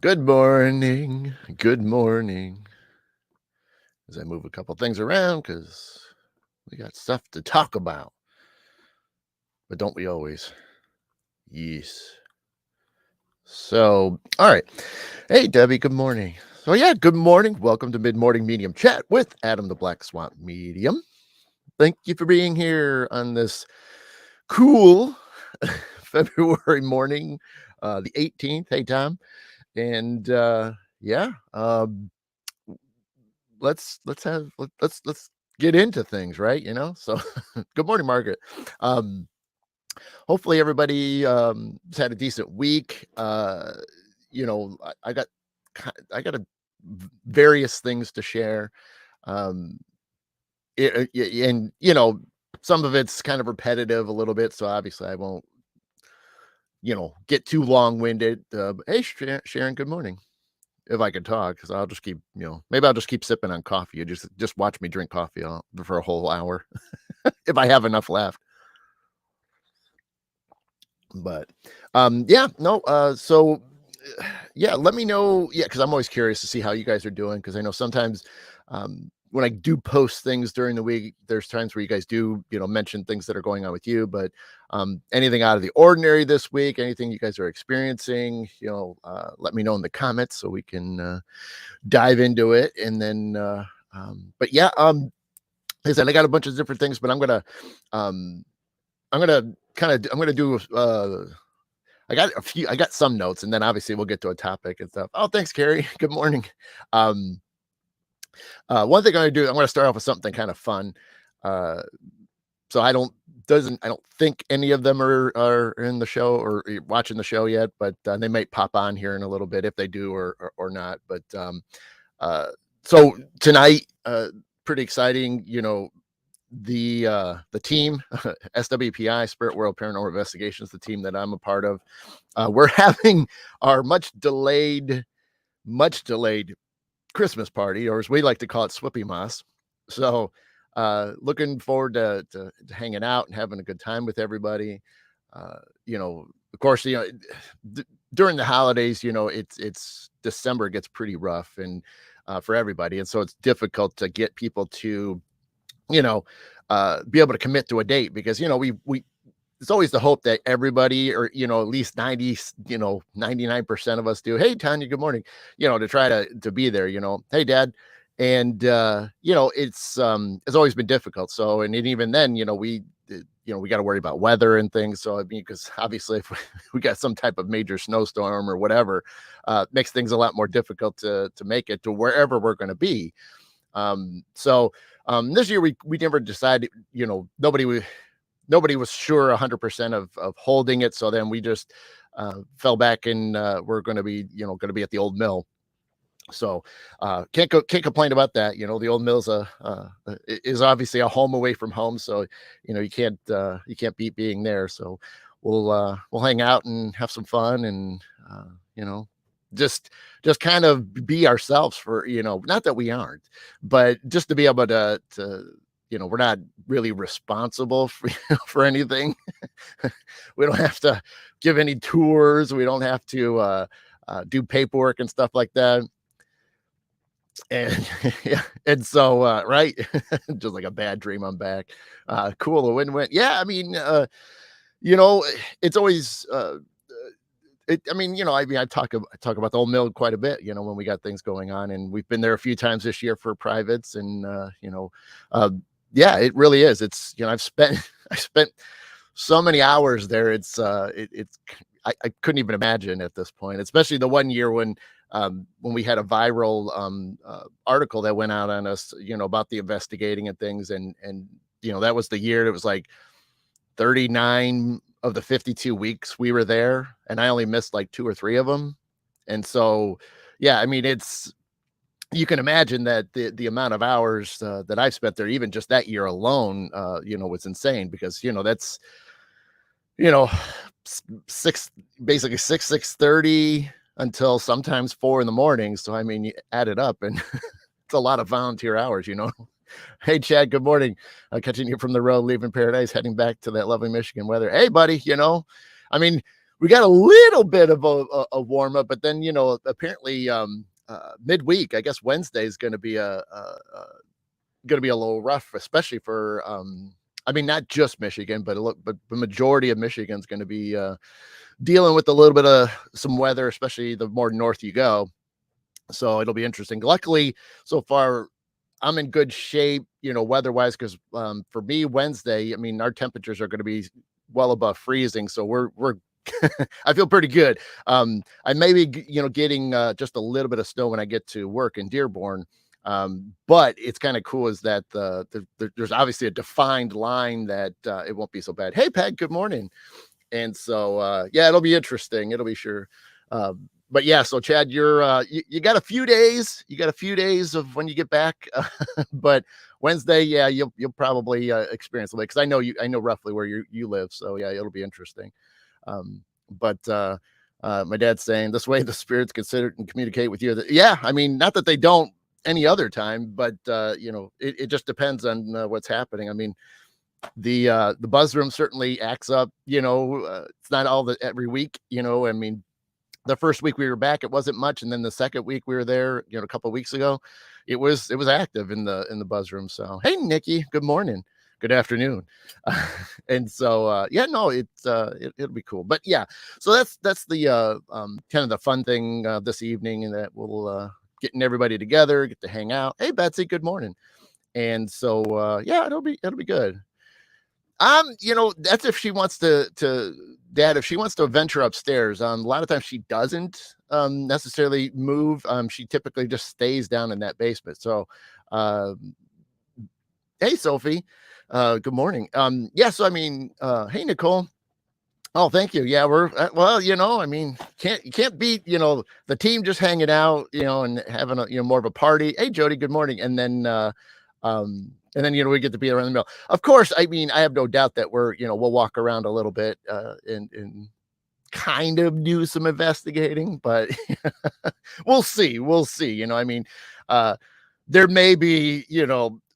Good morning. Good morning. As I move a couple things around because we got stuff to talk about. But don't we always? Yes. So, all right. Hey, Debbie, good morning. So, yeah, good morning. Welcome to Mid Morning Medium Chat with Adam the Black Swamp Medium. Thank you for being here on this cool February morning, the 18th. Hey, Tom. And yeah, let's get into things, right? So good morning, Margaret. um Hopefully everybody has had a decent week. I got various things to share. um and some of it's kind of repetitive a little bit, so obviously I won't get too long-winded. Hey, Sharon, good morning. If I could talk, because I'll just keep, maybe I'll just keep sipping on coffee. You just watch me drink coffee for a whole hour if I have enough left. But yeah, no. So yeah, let me know. Yeah, because I'm always curious to see how you guys are doing. Because I know sometimes when I do post things during the week, there's times where you guys do, mention things that are going on with you. But anything out of the ordinary this week, anything you guys are experiencing, let me know in the comments so we can dive into it. And then but yeah, like I said, I got a bunch of different things, but um I'm gonna do I got some notes, and then obviously we'll get to a topic and stuff. Oh, thanks, Carrie. Good morning. um One thing I'm gonna start off with something kind of fun. uh so I don't think any of them are in the show or watching the show yet, but they might pop on here in a little bit if they do or not. But uh so tonight, pretty exciting. The team SWPI, Spirit World Paranormal Investigations, the team that I'm a part of, we're having our much delayed Christmas party, or as we like to call it, Swippy Moss. So looking forward to hanging out and having a good time with everybody. Of course, during the holidays, it's December gets pretty rough and for everybody, and so it's difficult to get people to you know, be able to commit to a date, because we it's always the hope that everybody, or at least 99% of us do. Hey, Tanya, good morning. To try to be there. Hey, Dad. And it's always been difficult. So, and even then, we got to worry about weather and things. So I mean, because obviously if we got some type of major snowstorm or whatever, makes things a lot more difficult to make it to wherever we're going to be. This year we never decided, nobody was sure 100% of holding it. So then we just fell back, and we're going to be, at the old mill. So can't complain about that. The old mill's is obviously a home away from home. So, you can't beat being there. So we'll hang out and have some fun, and, you know, just kind of be ourselves for, not that we aren't, but just to be able to we're not really responsible for, for anything. We don't have to give any tours. We don't have to do paperwork and stuff like that. And yeah, and so right, just like a bad dream, I'm back. Cool, a win-win. Yeah, I mean, you know, it's always I talk about the old mill quite a bit, when we got things going on, and we've been there a few times this year for privates, and uh yeah, it really is. It's, I've spent I spent so many hours there. I couldn't even imagine at this point, especially the one year when we had a viral article that went out on us, about the investigating and things, and that was the year. It was like 39 of the 52 weeks we were there, and I only missed like 2 or 3 of them. And so, yeah, I mean, you can imagine that the amount of hours that I've spent there, even just that year alone, was insane, because that's you know six basically 6:30 until sometimes 4 in the morning. So I mean, you add it up, and it's a lot of volunteer hours. Hey, Chad, good morning. Catching you from the road, leaving paradise, heading back to that lovely Michigan weather. Hey, buddy. I mean, we got a little bit of a warm up, but then apparently midweek, I guess Wednesday is going to be a little rough, especially for I mean, not just Michigan, but the majority of Michigan's going to be dealing with a little bit of some weather, especially the more north you go. So it'll be interesting. Luckily, so far, I'm in good shape, weather wise, because for me, Wednesday, I mean, our temperatures are going to be well above freezing. So we're I feel pretty good. I may be, getting just a little bit of snow when I get to work in Dearborn. But it's kind of cool is that there's obviously a defined line that it won't be so bad. Hey, Peg, good morning. And so, yeah, it'll be interesting. It'll be sure. But yeah, so Chad, you got a few days. You got a few days of when you get back. But Wednesday, yeah, you'll probably experience a bit because I know roughly where you live. So yeah, it'll be interesting. But my dad's saying this way the spirits consider and communicate with you. Yeah, I mean, not that they don't any other time, but it just depends on what's happening. I mean, the buzz room certainly acts up. It's not all the every week. I mean, the first week we were back, it wasn't much, and then the second week we were there, a couple of weeks ago, it was active in the buzz room. So hey, Nikki, good morning, good afternoon, and so yeah, no, it'll be cool. But yeah, so that's the kind of the fun thing this evening, and that we'll getting everybody together, get to hang out. Hey, Betsy, good morning. And so yeah, it'll be good. That's if she wants to Dad, if she wants to venture upstairs. A lot of times she doesn't necessarily move. She typically just stays down in that basement. So uh hey, Sophie. Good morning. Yeah, so I mean, hey, Nicole. Oh, thank you. Yeah, we're well, I mean, you can't beat, the team just hanging out, and having a, more of a party. Hey, Jody, good morning. And then we get to be around the middle. Of course, I mean, I have no doubt that we'll walk around a little bit and kind of do some investigating, but we'll see. We'll see. I mean, uh there may be,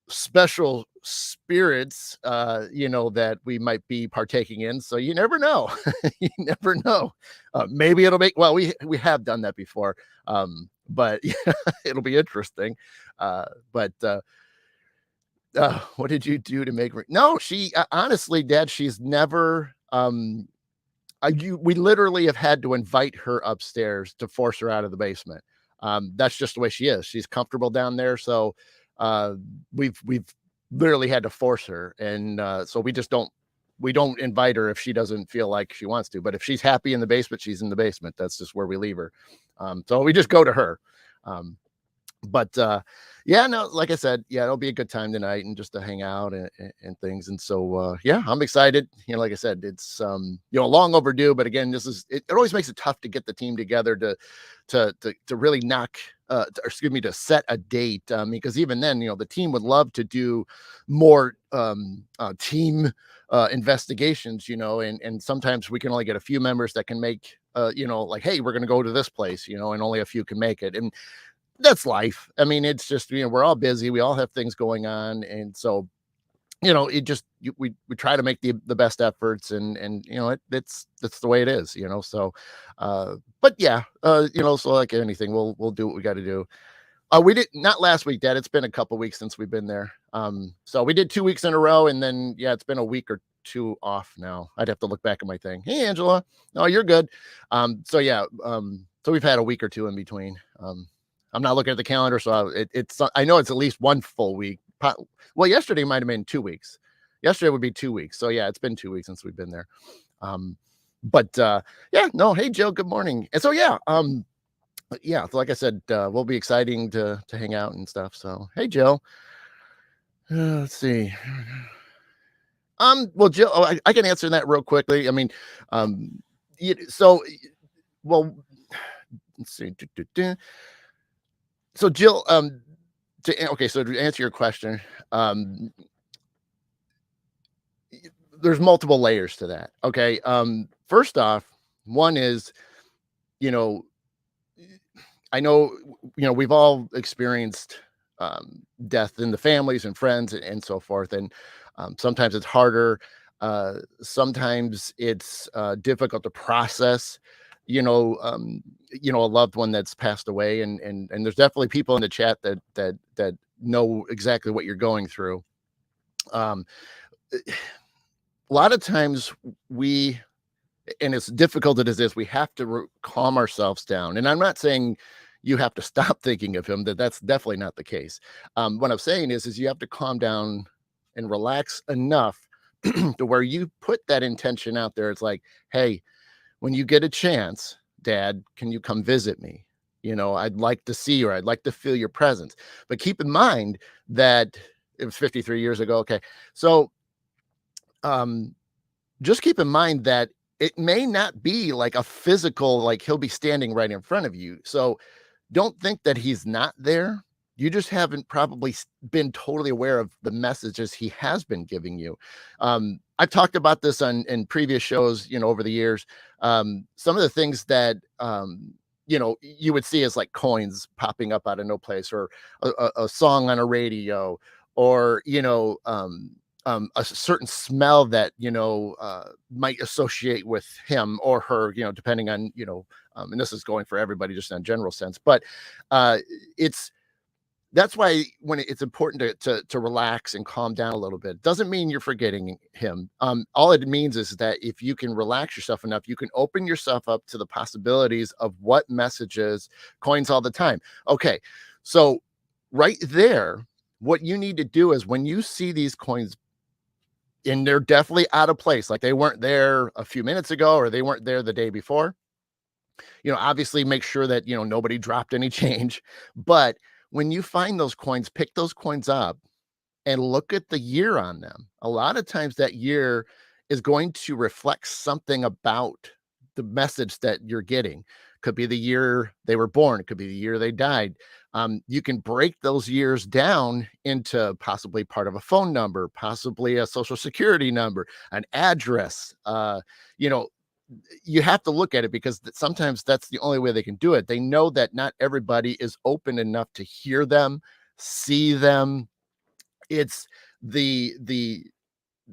special spirits, that we might be partaking in. So you never know. You never know. Maybe it'll make, well, we have done that before. But yeah, it'll be interesting. But what did you do to make her? No, she honestly, Dad, she's never we literally have had to invite her upstairs to force her out of the basement. That's just the way she is. She's comfortable down there. So uh, we've literally had to force her. And so we don't invite her if she doesn't feel like she wants to. But if she's happy in the basement, she's in the basement. That's just where we leave her. So we just go to her. Um, but yeah, no, like I said, yeah, it'll be a good time tonight and just to hang out and things. And so yeah, I'm excited. Like I said, it's long overdue, but again, it always makes it tough to get the team together to really knock to set a date, because even then, the team would love to do more team investigations, and sometimes we can only get a few members that can make like, hey, we're going to go to this place, and only a few can make it. And that's life. I mean, it's just, we're all busy. We all have things going on. And so, it just, we try to make the best efforts, and, that's the way it is, so, but yeah, so like anything, we'll do what we got to do. We did not last week, Dad. It's been a couple weeks since we've been there. So we did 2 weeks in a row, and then, yeah, it's been a week or two off now. I'd have to look back at my thing. Hey, Angela. No, you're good. So yeah, so we've had a week or two in between. I'm not looking at the calendar, so I know it's at least one full week. Well, yesterday might have been 2 weeks. Yesterday would be 2 weeks. So yeah, it's been 2 weeks since we've been there. But yeah, no, hey Jill, good morning. And so yeah, so like I said, we'll be exciting to hang out and stuff. So hey Jill, let's see. Well, Jill, I can answer that real quickly. I mean, so well, let's see. So Jill, okay, so to answer your question, there's multiple layers to that. Okay. First off, one is, you know, I know, we've all experienced death in the families and friends and so forth. And sometimes it's harder. Sometimes it's difficult to process, you know, a loved one that's passed away, and there's definitely people in the chat that know exactly what you're going through. Um, a lot of times we and as difficult as it is, we have to calm ourselves down. And I'm not saying you have to stop thinking of him. That's definitely not the case. What I'm saying is you have to calm down and relax enough to where you put that intention out there. It's like, hey, when you get a chance, Dad, can you come visit me? I'd like to see you. Or I'd like to feel your presence. But keep in mind that it was 53 years ago. Okay, so um, just keep in mind that it may not be like a physical, like he'll be standing right in front of you. So don't think that he's not there. You just haven't probably been totally aware of the messages he has been giving you. I've talked about this on in previous shows, over the years. Some of the things that you would see as like coins popping up out of no place, or a song on a radio, or a certain smell that might associate with him or her, depending on and this is going for everybody just in a general sense, but it's that's why when it's important to relax and calm down a little bit. Doesn't mean you're forgetting him. All it means is that if you can relax yourself enough, you can open yourself up to the possibilities of what messages coins all the time. Okay, so right there, what you need to do is when you see these coins and they're definitely out of place, like they weren't there a few minutes ago or they weren't there the day before, obviously make sure that nobody dropped any change. But when you find those coins, pick those coins up and look at the year on them. A lot of times that year is going to reflect something about the message that you're getting. Could be the year they were born, it could be the year they died. You can break those years down into possibly part of a phone number, possibly a social security number, an address. You know, you have to look at it because sometimes that's the only way they can do it. They know that not everybody is open enough to hear them, see them. It's the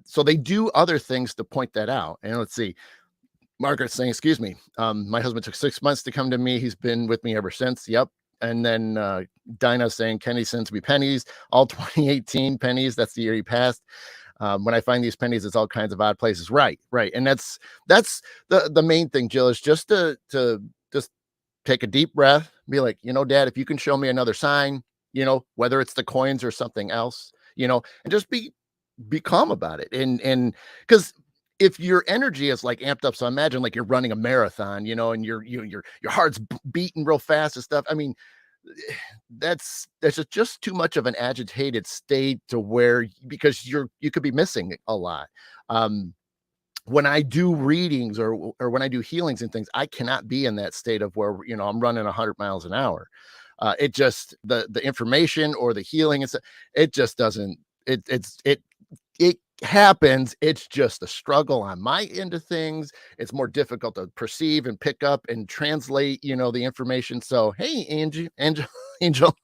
so they do other things to point that out. And let's see, Margaret's saying, excuse me, my husband took 6 months to come to me. He's been with me ever since. Yep. And then Dinah saying, Kenny sends me pennies, all 2018 pennies. That's the year he passed. When I find these pennies, it's all kinds of odd places. Right, right. And that's the main thing, Jill, is just to just take a deep breath, be like, Dad, if you can show me another sign, whether it's the coins or something else, and just be calm about it. And because if your energy is like amped up, so imagine like you're running a marathon, and your heart's beating real fast and stuff. I mean, that's just too much of an agitated state to where because you could be missing a lot. When I do readings or when I do healings and things, I cannot be in that state of where I'm running 100 miles an hour. It just the information or the healing, it just doesn't. It happens. It's just a struggle on my end of things. It's more difficult to perceive and pick up and translate, the information. So, hey, Angel.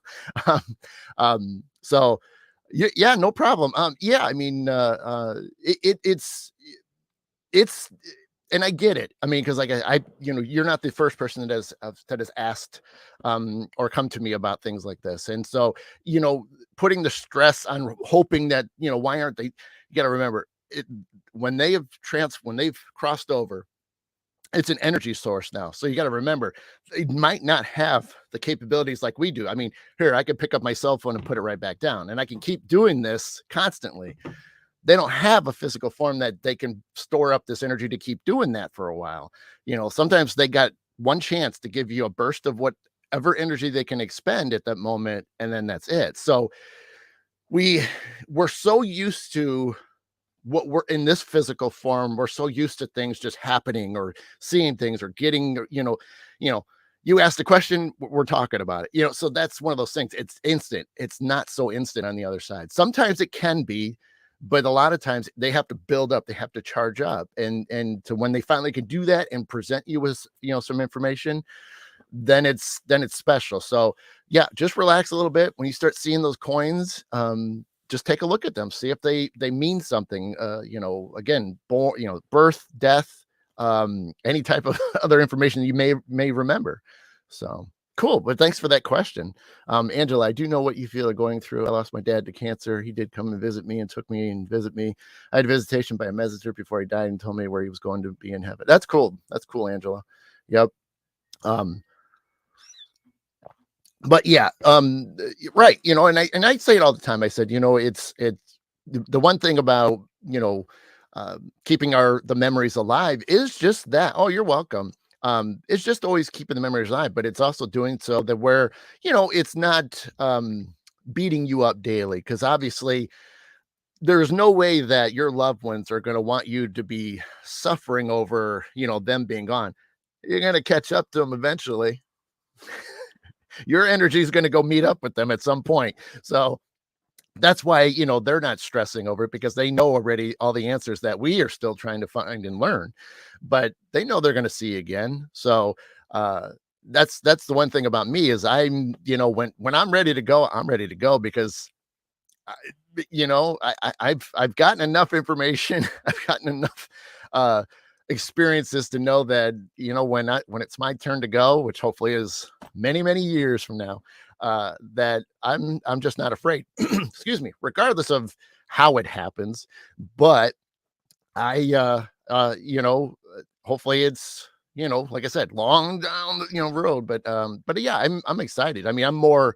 Um, so yeah, no problem. Yeah, I mean, it's and I get it. I mean, because like you're not the first person that has asked or come to me about things like this, and so putting the stress on hoping that why aren't they? You got to remember it when they've crossed over. It's an energy source now, so you got to remember they might not have the capabilities like we do. I mean, here I could pick up my cell phone and put it right back down, and I can keep doing this constantly. They don't have a physical form that they can store up this energy to keep doing that for a while. Sometimes they got one chance to give you a burst of whatever energy they can expend at that moment, and then that's it. So we're so used to what we're in this physical form. We're so used to things just happening or seeing things or getting, you ask the question, we're talking about it, so that's one of those things. It's instant. It's not so instant on the other side. Sometimes it can be, but a lot of times they have to build up, they have to charge up. And to when they finally can do that and present you with, some information, then it's special. So yeah, just relax a little bit. When you start seeing those coins, just take a look at them, see if they mean something. Again, born, birth, death, any type of other information you may remember. So cool. But thanks for that question. Angela, I do know what you feel are going through. I lost my dad to cancer. He did come and visit me and took me and visit me. I had a visitation by a messenger before he died and told me where he was going to be in heaven. That's cool. That's cool, Angela. Yep. Um, but yeah, right. And I say it all the time. I said, it's the one thing about, uh, keeping the memories alive is just that. Oh, you're welcome. It's just always keeping the memories alive, but it's also doing so that where, it's not, beating you up daily. Cause obviously there's no way that your loved ones are going to want you to be suffering over, them being gone. You're going to catch up to them eventually. Your energy is going to go meet up with them at some point. So that's why, they're not stressing over it, because they know already all the answers that we are still trying to find and learn, but they know they're going to see again. So, that's the one thing about me is I'm, when I'm ready to go, I'm ready to go, because I, I've gotten enough information. I've gotten enough, uh, experiences to know that, when it's my turn to go, which hopefully is many, many years from now, that I'm just not afraid. Excuse me, regardless of how it happens. But I, hopefully it's, like I said, long down the, road. But yeah, I'm excited. I mean, I'm more,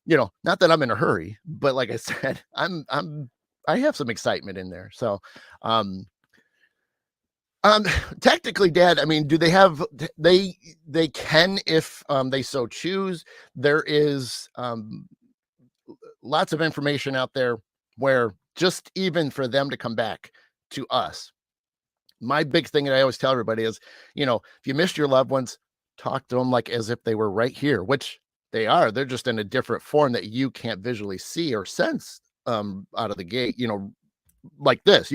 not that I'm in a hurry, but like I said, I have some excitement in there. So, um, um, technically, Dad, I mean, do they have they can, if they so choose. There is lots of information out there where just even for them to come back to us. My big thing that I always tell everybody is, if you missed your loved ones, talk to them like as if they were right here, which they are. They're just in a different form that you can't visually see or sense out of the gate, like this.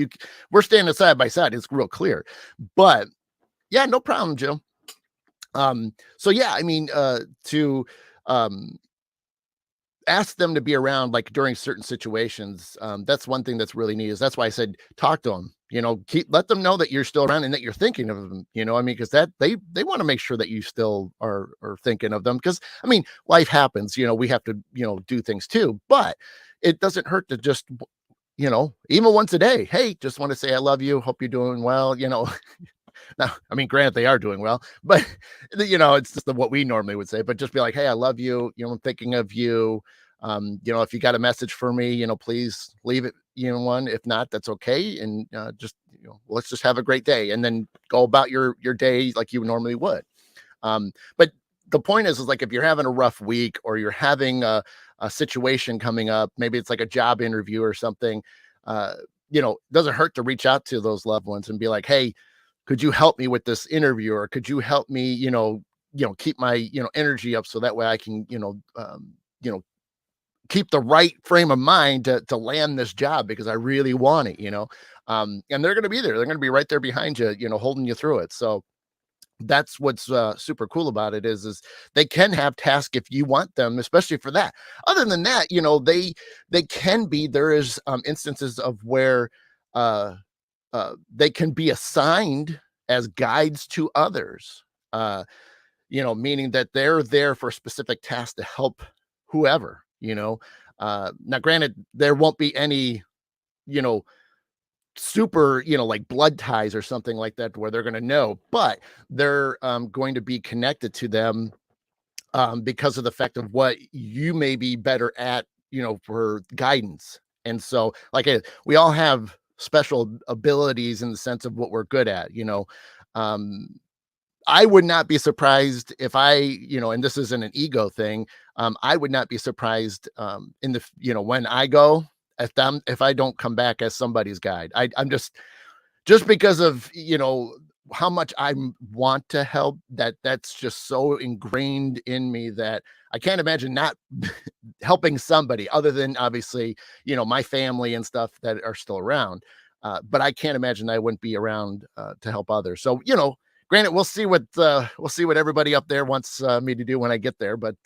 We're standing side by side. It's real clear. But yeah, no problem, Joe. So yeah, I mean, to um ask them to be around like during certain situations. That's one thing that's really neat. Is that's why I said talk to them. Let them know that you're still around and that you're thinking of them. I mean, because that they want to make sure that you still are thinking of them. Because I mean, life happens. We have to do things too. But it doesn't hurt to just even once a day. Hey, just want to say I love you. Hope you're doing well. Now, I mean, granted, they are doing well, but it's just what we normally would say. But just be like, "Hey, I love you. I'm thinking of you. If you got a message for me, please leave it. One. If not, that's okay. And just let's just have a great day, and then go about your day like you normally would. But the point is like if you're having a rough week or you're having a situation coming up, maybe it's like a job interview or something. It doesn't hurt to reach out to those loved ones and be like, "Hey, could you help me with this interview, or could you help me, keep my, energy up so that way I can, keep the right frame of mind to land this job because I really want it." And they're going to be there. They're going to be right there behind you, holding you through it. So that's what's super cool about it is they can have tasks if you want them, especially for that. Other than that, they can be, there is instances of where, they can be assigned as guides to others, meaning that they're there for a specific task to help whoever. Now, granted, there won't be any, you know, super, like blood ties or something like that where they're going to know, but they're going to be connected to them because of the fact of what you may be better at, for guidance. And so, like, we all have special abilities in the sense of what we're good at. Um, I would not be surprised if and this isn't an ego thing. I would not be surprised in when I go if I don't come back as somebody's guide. I'm just because of how much I want to help, that's just so ingrained in me that I can't imagine not helping somebody other than obviously my family and stuff that are still around. But I can't imagine I wouldn't be around to help others. So granted, we'll see what everybody up there wants me to do when I get there. But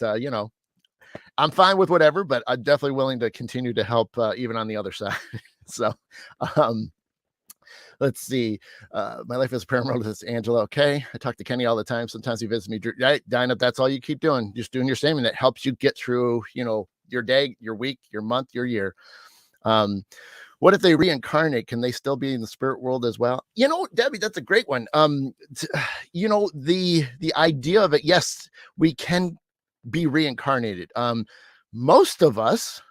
I'm fine with whatever, but I'm definitely willing to continue to help even on the other side. So, um, let's see. My life as a paramedic is Angela. Okay. I talk to Kenny all the time. Sometimes he visits me. Right, Dinah, that's all you keep doing. Just doing your same. And it helps you get through, your day, your week, your month, your year. Um, what if they reincarnate? Can they still be in the spirit world as well? Debbie, that's a great one. The idea of it, yes, we can be reincarnated. Most of us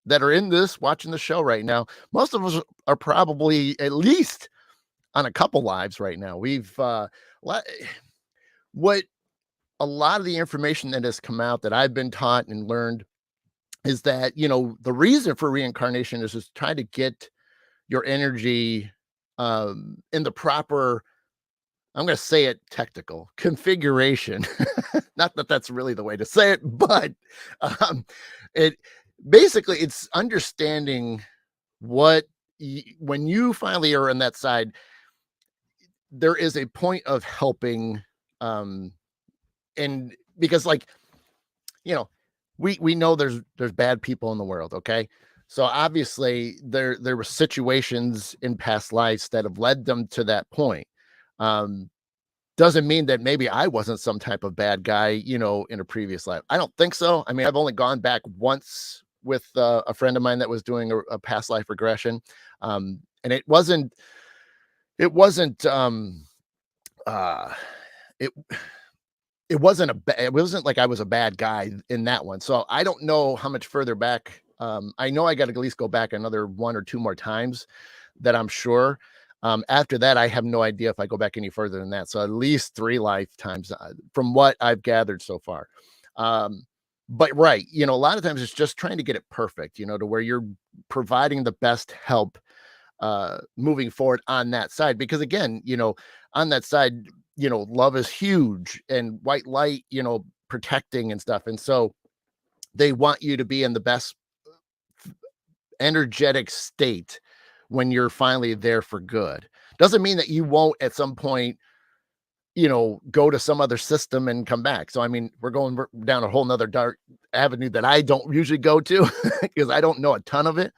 that are in this watching the show right now, most of us are probably at least on a couple lives right now. We've what a lot of the information that has come out that I've been taught and learned is that the reason for reincarnation is to try to get your energy in the proper, I'm going to say it technical configuration. Not that that's really the way to say it, but it basically it's understanding what when you finally are on that side, there is a point of helping, and because you know we know there's bad people in the world, okay? So obviously there were situations in past lives that have led them to that point. um doesn't mean that maybe I wasn't some type of bad guy, in a previous life. I don't think so. I mean, I've only gone back once with a friend of mine that was doing a past life regression. And it wasn't uh it it wasn't like I was a bad guy in that one. So I don't know how much further back. I know I got to at least go back another one or two more times, that I'm sure. After that, I have no idea if I go back any further than that. So at least three lifetimes, from what I've gathered so far. Um, but right, a lot of times it's just trying to get it perfect, to where you're providing the best help moving forward on that side. Because again, on that side, love is huge, and white light, protecting and stuff. And so they want you to be in the best energetic state when you're finally there for good. Doesn't mean that you won't at some point, go to some other system and come back. So I mean, we're going down a whole nother dark avenue that I don't usually go to because I don't know a ton of it.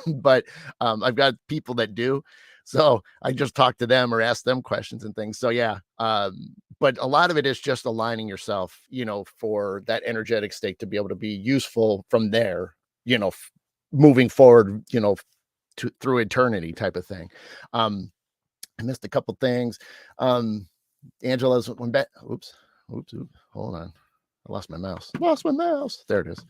But I've got people that do. So I just talk to them or ask them questions and things. So yeah. But a lot of it is just aligning yourself, for that energetic state to be able to be useful from there, moving forward, through eternity type of thing. I missed a couple things. Angela's when back. Oops, hold on. I lost my mouse. There it is.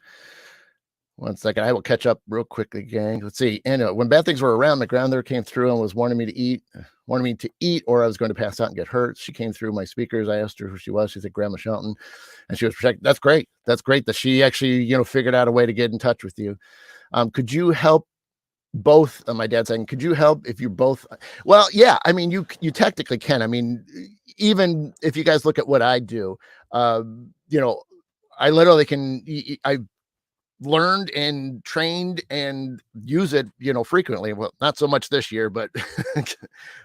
One second. I will catch up real quickly, gang. Let's see. And when bad things were around, the ground there came through and was warning me to eat, or I was going to pass out and get hurt. She came through my speakers. I asked her who she was. She said Grandma Shelton, and she was protected. That's great. That's great that she actually, figured out a way to get in touch with you. Could you help both? My dad saying, could you help if you both? Well, yeah. I mean, you technically can. I mean, even if you guys look at what I do, I literally can. I learned and trained and use it, frequently. Well, not so much this year, but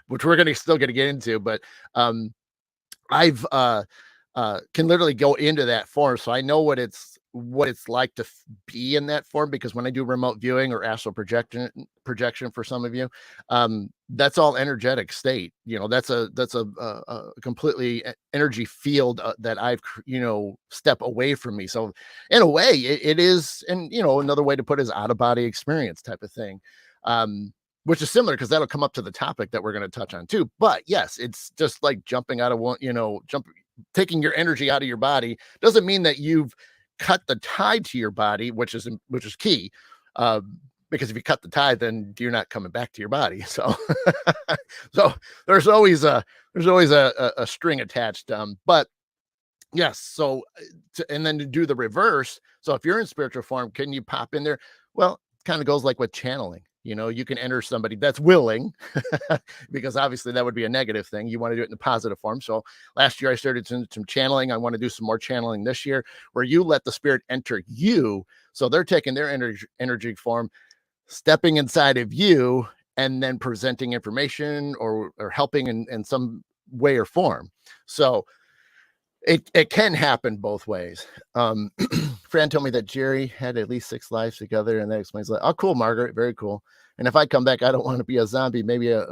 which we're still going to get into. But I've can literally go into that form, so I know what it's like to be in that form. Because when I do remote viewing or astral projection for some of you, that's all energetic state. That's a completely energy field that I've step away from me. So in a way, it is, and another way to put it is out of body experience type of thing. Which is similar because that'll come up to the topic that we're going to touch on too. But yes, it's just like jumping out of one, taking your energy out of your body. Doesn't mean that you've cut the tie to your body, which is key. Because if you cut the tie, then you're not coming back to your body. So, so there's always a string attached. But yes, so and then to do the reverse. So if you're in spiritual form, can you pop in there? Well, it kind of goes like with channeling. You can enter somebody that's willing, because obviously that would be a negative thing. You want to do it in the positive form. So last year I started some channeling. I want to do some more channeling this year, where you let the spirit enter you. So they're taking their energy form, stepping inside of you, and then presenting information or helping in some way or form. So It can happen both ways. Fran told me that Jerry had at least 6 lives together, and that explains that. Oh, cool, Margaret, very cool. And if I come back, I don't want to be a zombie. Maybe a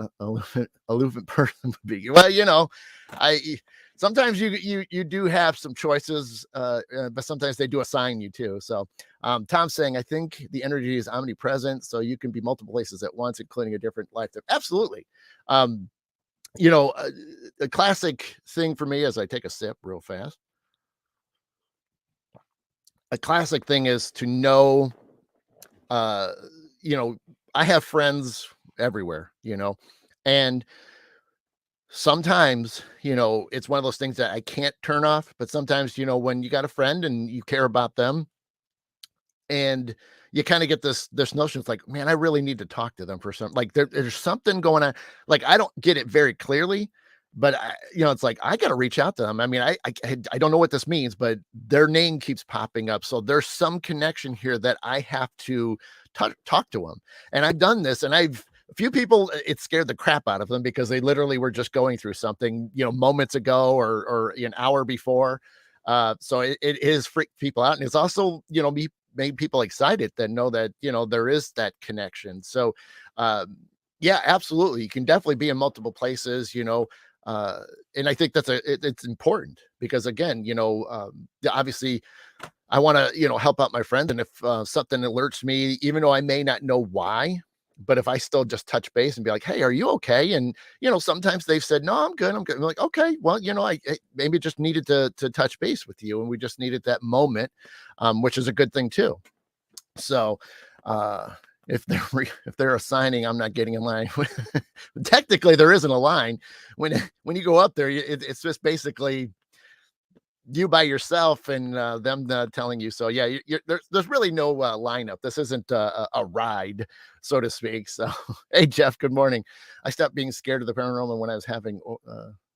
person would be. Well, I sometimes you do have some choices, but sometimes they do assign you too. So, Tom's saying, I think the energy is omnipresent, so you can be multiple places at once, including a different lifetime. Absolutely. Um, you know, uh, a classic thing for me as I take a sip real fast. A classic thing is to know, uh, you know, I have friends everywhere, and sometimes, it's one of those things that I can't turn off, but sometimes, when you got a friend and you care about them, and you kind of get this notion. It's like, man, I really need to talk to them for some, like, there's something going on. Like, I don't get it very clearly, but it's like I got to reach out to them. I mean, I don't know what this means, but their name keeps popping up, so there's some connection here that I have to talk to them. And I've done this, and I've a few people, it scared the crap out of them because they literally were just going through something, moments ago, or an hour before. So it is freaked people out, and it's also, made people excited that know that, there is that connection. So, yeah, absolutely. You can definitely be in multiple places, and I think it's important because, again, obviously I want to, help out my friend. And if something alerts me, even though I may not know why, but if I still just touch base and be like, hey, are you okay? And, sometimes they've said, no, I'm good. I'm good. I'm like, okay, well, I maybe just needed to touch base with you. And we just needed that moment, which is a good thing too. So, uh, if they're assigning, I'm not getting in line. Technically, there isn't a line when you go up there. It's just basically you by yourself, and them telling you. So, yeah, there's really no lineup. This isn't a ride, so to speak. So, hey, Jeff, good morning. I stopped being scared of the paranormal when I was having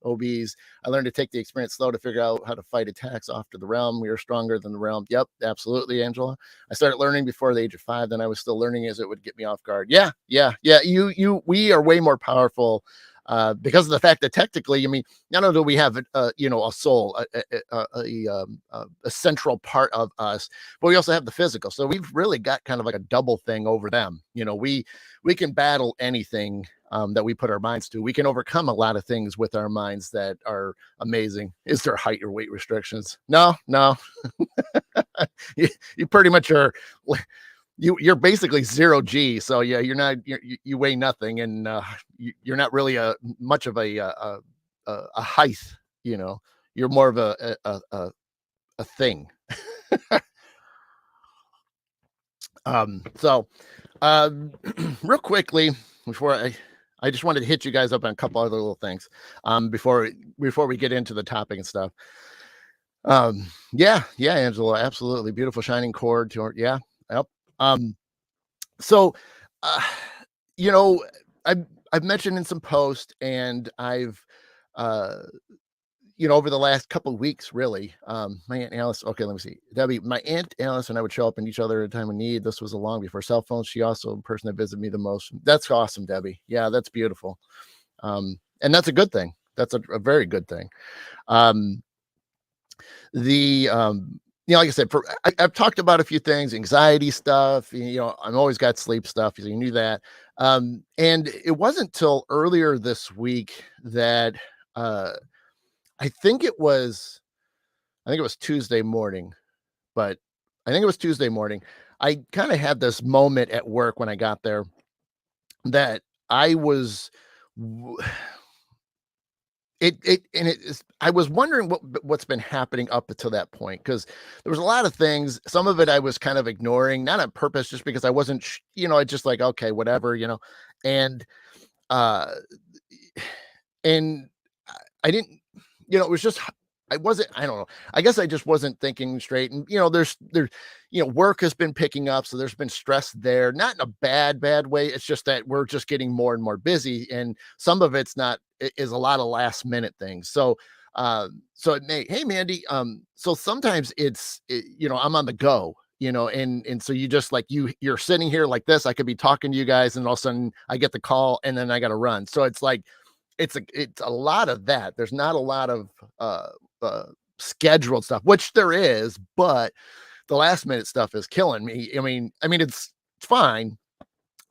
OBs. I learned to take the experience slow to figure out how to fight attacks off to the realm. We are stronger than the realm. Yep, absolutely, Angela. I started learning before the age of 5. Then I was still learning as it would get me off guard. Yeah, yeah, yeah. We are way more powerful. Because of the fact that technically, I mean, not only do we have a soul, a central part of us, but we also have the physical. So we've really got kind of like a double thing over them. We can battle anything that we put our minds to. We can overcome a lot of things with our minds that are amazing. Is there height or weight restrictions? No, no. you pretty much are. You're basically zero G. So yeah, you weigh nothing, and you're not really much of a height. You're more of a thing. So, real quickly, before I just wanted to hit you guys up on a couple other little things, before we get into the topic and stuff. Yeah, Angela, absolutely beautiful shining cord to yeah, yep. So, uh, you know, I've mentioned in some post, and I've uh over the last couple of weeks, really, my Aunt Alice. Okay, let me see. My Aunt Alice and I would show up in each other at a time of need. This was long before cell phones. She also the person that visited me the most. That's awesome, Debbie. Yeah, that's beautiful. And that's a good thing. That's a very good thing. Um, the like I said, I've talked about a few things, anxiety stuff. I'm always got sleep stuff. You knew that. And it wasn't till earlier this week that uh, I think it was Tuesday morning, but I think it was Tuesday morning. I kind of had this moment at work when I got there that I was I was wondering what's been happening up until that point, because there was a lot of things. Some of it I was kind of ignoring, not on purpose, just because I wasn't, I just like, okay, whatever, and uh, and I didn't, it was just I wasn't, I don't know. I guess I just wasn't thinking straight. And there's work has been picking up, so there's been stress there, not in a bad way. It's just that we're just getting more and more busy, and some of it's not it is a lot of last minute things. So so it may, hey Mandy, so sometimes I'm on the go, and so you just like you're sitting here like this. I could be talking to you guys, and all of a sudden I get the call, and then I got to run. So it's like it's a lot of that. There's not a lot of uh scheduled stuff, which there is, but the last minute stuff is killing me. I mean, it's fine.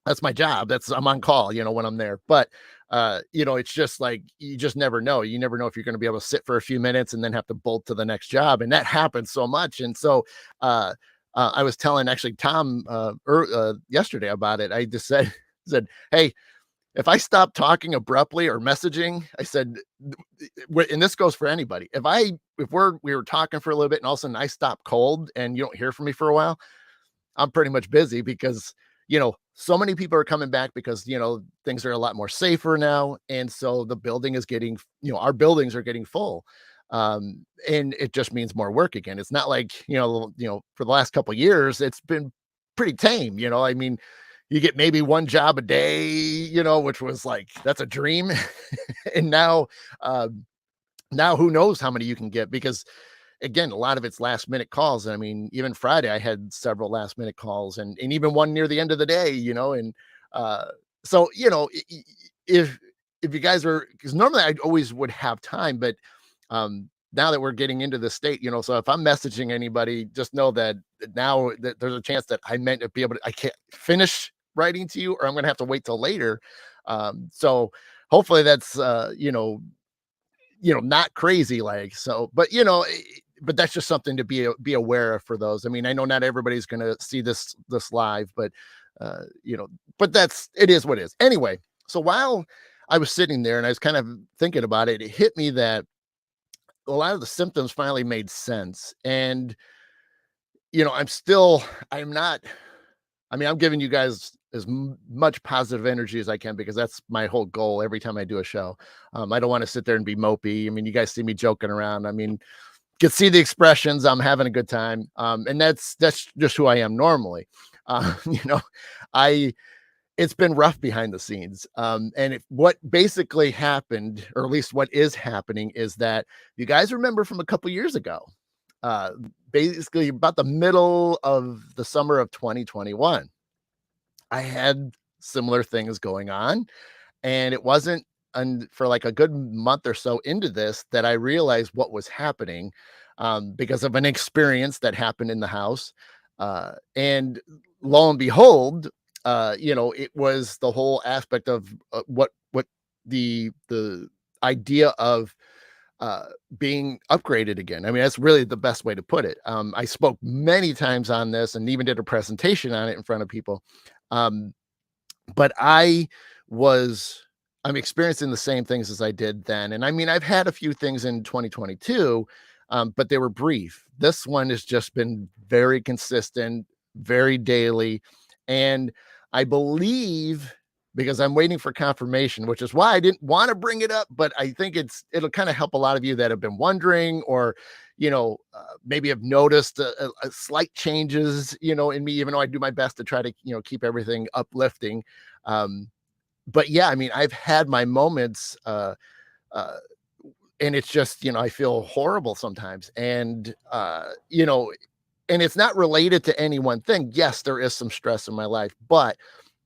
That's my job. That's I'm on call, when I'm there. But it's just like you just never know. You never know if you're going to be able to sit for a few minutes and then have to bolt to the next job. And that happens so much. And so uh I was telling actually Tom yesterday about it. I just said, hey, if I stop talking abruptly or messaging, I said, and this goes for anybody. If we were talking for a little bit and all of a sudden I stop cold and you don't hear from me for a while, I'm pretty much busy because, so many people are coming back because, things are a lot more safer now. And so the building is getting, our buildings are getting full. And it just means more work again. It's not like, for the last couple of years, it's been pretty tame. I mean, you get maybe one job a day, which was like, that's a dream. And now who knows how many you can get because again, a lot of it's last minute calls. I mean, even Friday, I had several last minute calls and even one near the end of the day, and uh, so, if you guys are, because normally I always would have time, but now that we're getting into the state, so if I'm messaging anybody, just know that now that there's a chance that I meant to be able to, I can't finish writing to you, or I'm going to have to wait till later. So hopefully that's, not crazy like so, but but that's just something to be aware of for those. I mean, I know not everybody's going to see this live, but uh, you know, but it is what it is. Anyway, so while I was sitting there and I was kind of thinking about it, it hit me that a lot of the symptoms finally made sense. And I'm not. I mean, I'm giving you guys as much positive energy as I can because that's my whole goal every time I do a show. I don't want to sit there and be mopey. I mean, you guys see me joking around. I mean, can see the expressions. I'm having a good time. And that's just who I am normally. You know, I it's been rough behind the scenes. And what basically happened, or at least what is happening, is that you guys remember from a couple years ago, uh, basically about the middle of the summer of 2021, I had similar things going on. And it wasn't for like a good month or so into this that I realized what was happening, because of an experience that happened in the house. And lo and behold, it was the whole aspect of what the idea of uh, being upgraded again. I mean, that's really the best way to put it. I spoke many times on this and even did a presentation on it in front of people. Um, but was I'm experiencing the same things as I did then. And I mean, I've had a few things in 2022, but they were brief. This one has just been very consistent, very daily. And I believe, because I'm waiting for confirmation, which is why I didn't want to bring it up, but I think it'll kind of help a lot of you that have been wondering, or maybe have noticed a slight changes, in me, even though I do my best to try to, keep everything uplifting. But yeah, I mean, I've had my moments, uh, and it's just, I feel horrible sometimes. And it's not related to any one thing. Yes, there is some stress in my life, but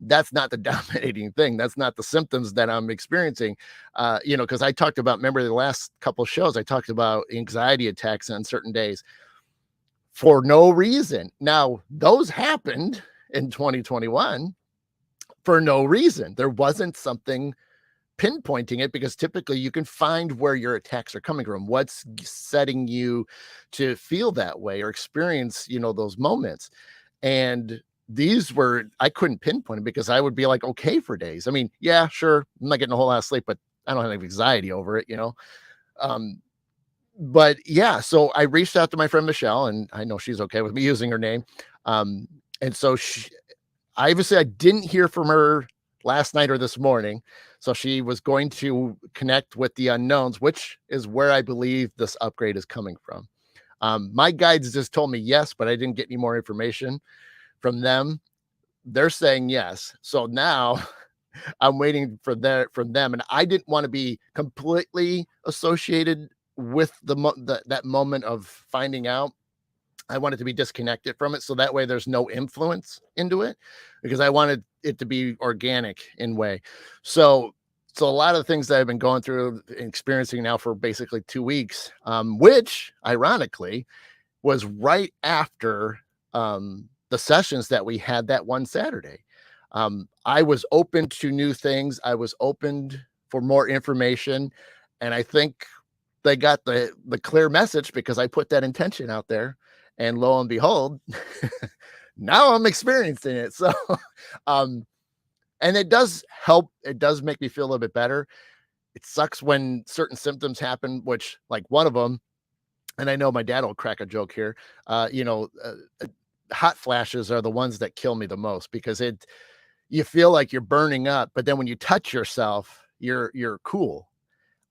that's not the dominating thing. That's not the symptoms that I'm experiencing. Because I talked about, remember the last couple shows, I talked about anxiety attacks on certain days for no reason. Now, those happened in 2021 for no reason. There wasn't something pinpointing it, because typically you can find where your attacks are coming from, what's setting you to feel that way or experience, those moments. And I couldn't pinpoint it because I would be like, okay for days. I mean, yeah, sure, I'm not getting a whole lot of sleep, but I don't have anxiety over it. Um, but yeah, so I reached out to my friend Michelle, and I know she's okay with me using her name. And so obviously I didn't hear from her last night or this morning. So she was going to connect with the unknowns, which is where I believe this upgrade is coming from. My guides just told me yes, but I didn't get any more information from them. They're saying yes. So now I'm waiting from them. And I didn't want to be completely associated with that moment of finding out. I wanted to be disconnected from it, so that way there's no influence into it, because I wanted it to be organic in way. So So a lot of the things that I've been going through and experiencing now for basically 2 weeks, which ironically was right after the sessions that we had that one Saturday. I was open to new things. I was open for more information, and I think they got the clear message because I put that intention out there, and lo and behold, now I'm experiencing it. So, um, and it does help. It does make me feel a little bit better. It sucks when certain symptoms happen, which like one of them, and I know my dad will crack a joke here. Hot flashes are the ones that kill me the most because you feel like you're burning up, but then when you touch yourself, you're cool.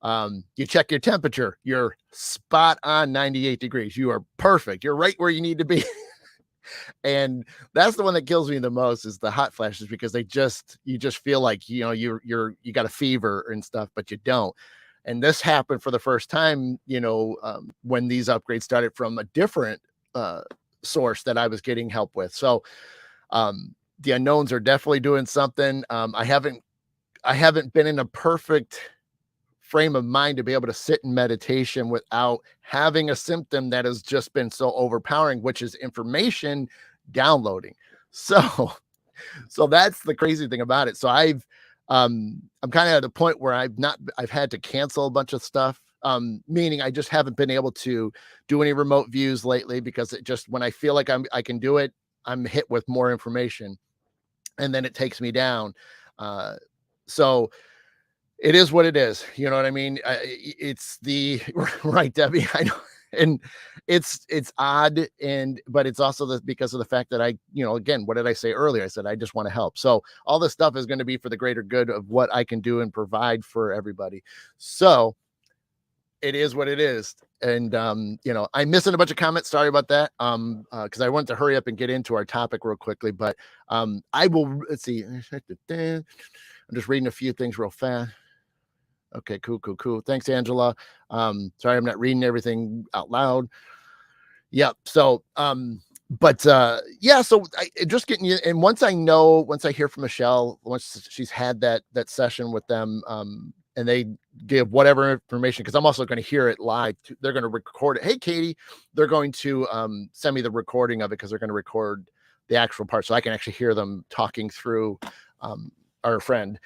You check your temperature, you're spot on 98 degrees. You are perfect. You're right where you need to be. And that's the one that kills me the most is the hot flashes because you just feel like you got a fever and stuff, but you don't. And this happened for the first time, when these upgrades started from a different source that I was getting help with. So the unknowns are definitely doing something. I haven't been in a perfect frame of mind to be able to sit in meditation without having a symptom that has just been so overpowering, which is information downloading. So that's the crazy thing about it. So I'm kind of at a point where I've had to cancel a bunch of stuff. Meaning I just haven't been able to do any remote views lately because when I feel like I can do it, I'm hit with more information and then it takes me down. So it is what it is. You know what I mean? It's right, Debbie. I know. And it's odd. But it's also because of the fact that again, what did I say earlier? I said, I just want to help. So all this stuff is going to be for the greater good of what I can do and provide for everybody. So it is what it is. And, I'm missing a bunch of comments. Sorry about that. Cause I wanted to hurry up and get into our topic real quickly, but, let's see. I'm just reading a few things real fast. Okay, cool. Thanks, Angela. Sorry, I'm not reading everything out loud. Yep. So, so just getting you. And once I hear from Michelle, once she's had that session with them, and they give whatever information, because I'm also going to hear it live. They're going to record it. Hey, Katie, they're going to send me the recording of it because they're going to record the actual part so I can actually hear them talking through our friend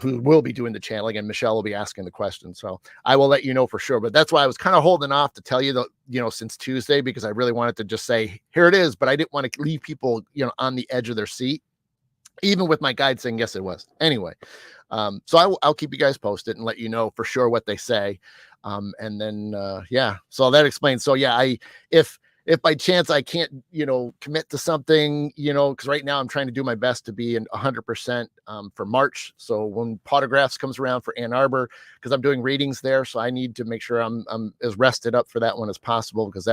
who will be doing the channeling, and Michelle will be asking the questions. So I will let you know for sure. But that's why I was kind of holding off to tell you since Tuesday, because I really wanted to just say, here it is. But I didn't want to leave people, on the edge of their seat, even with my guide saying, yes, it was. Anyway, so I'll keep you guys posted and let you know for sure what they say. And then, so that explains. So yeah, if by chance I can't, commit to something, because right now I'm trying to do my best to be in 100% for March. So when Potographs comes around for Ann Arbor, because I'm doing readings there, so I need to make sure I'm as rested up for that one as possible, because